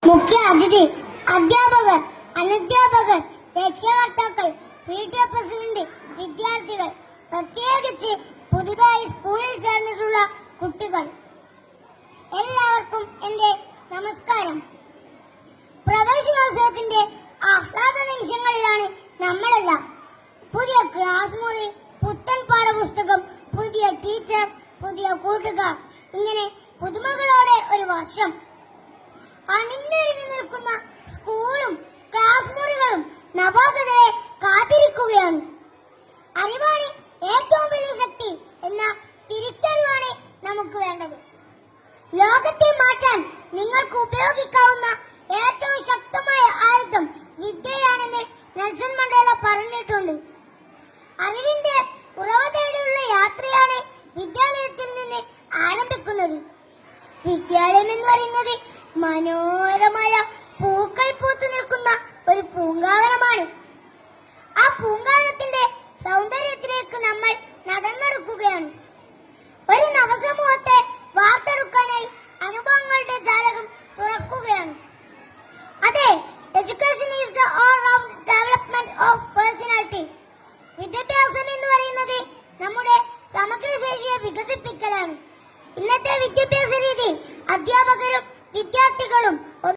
മുഖ്യ അതിഥി, അധ്യാപകർ, അനധ്യാപകർ, രക്ഷകർത്താക്കൾ, PTA പ്രസിഡന്റ്, വിദ്യാർത്ഥികൾ, പ്രത്യേകിച്ച് പുതുതായി സ്കൂളിൽ ചേർന്നിട്ടുള്ള കുട്ടികൾ, എല്ലാവർക്കും എന്റെ നമസ്കാരം. പ്രവേശനോത്സവത്തിന്റെ ആഹ്ലാദ നിമിഷങ്ങളിലാണ് നമ്മളെല്ലാം. പുതിയ ക്ലാസ് മുറി, പുത്തൻ പാഠപുസ്തകം, പുതിയ ടീച്ചർ, പുതിയ കൂട്ടുകാർ, ഇങ്ങനെ പുതുമകളോടെ ഒരു വർഷം. അണിഞ്ഞൊരുങ്ങി നിൽക്കുന്ന സ്കൂളും ക്ലാസ് മുറികളും നവാഗതരെ കാത്തിരിക്കുകയാണ്. അറിവാണ് ഏറ്റവും വലിയ ശക്തി എന്ന തിരിച്ചറിവാണ് നമുക്ക് വേണ്ടത്. ലോകത്തെ മാറ്റാൻ നിങ്ങൾക്ക് ഉപയോഗിക്കാവുന്ന ഏറ്റവും ശക്തമായ ആയുധം വിദ്യയാണെന്ന് നെൽസൺ മണ്ടേല പറഞ്ഞിട്ടുണ്ട്. അറിവിന്റെ ഉറവ തേടിയുള്ള യാത്രയാണ് വിദ്യാലയത്തിൽ നിന്ന് ആരംഭിക്കുന്നത്. വിദ്യാലയം എന്ന് പറയുന്നത് മനോഹരമായ പൂക്കൾ പൂത്തു നിൽക്കുന്ന ഒരു പൂങ്കാവനമാണ്. ആ പൂങ്കാവനത്തിന്റെ സൗന്ദര്യത്തിലേക്ക് നമ്മൾ നടന്നെടുക്കുകയാണ്.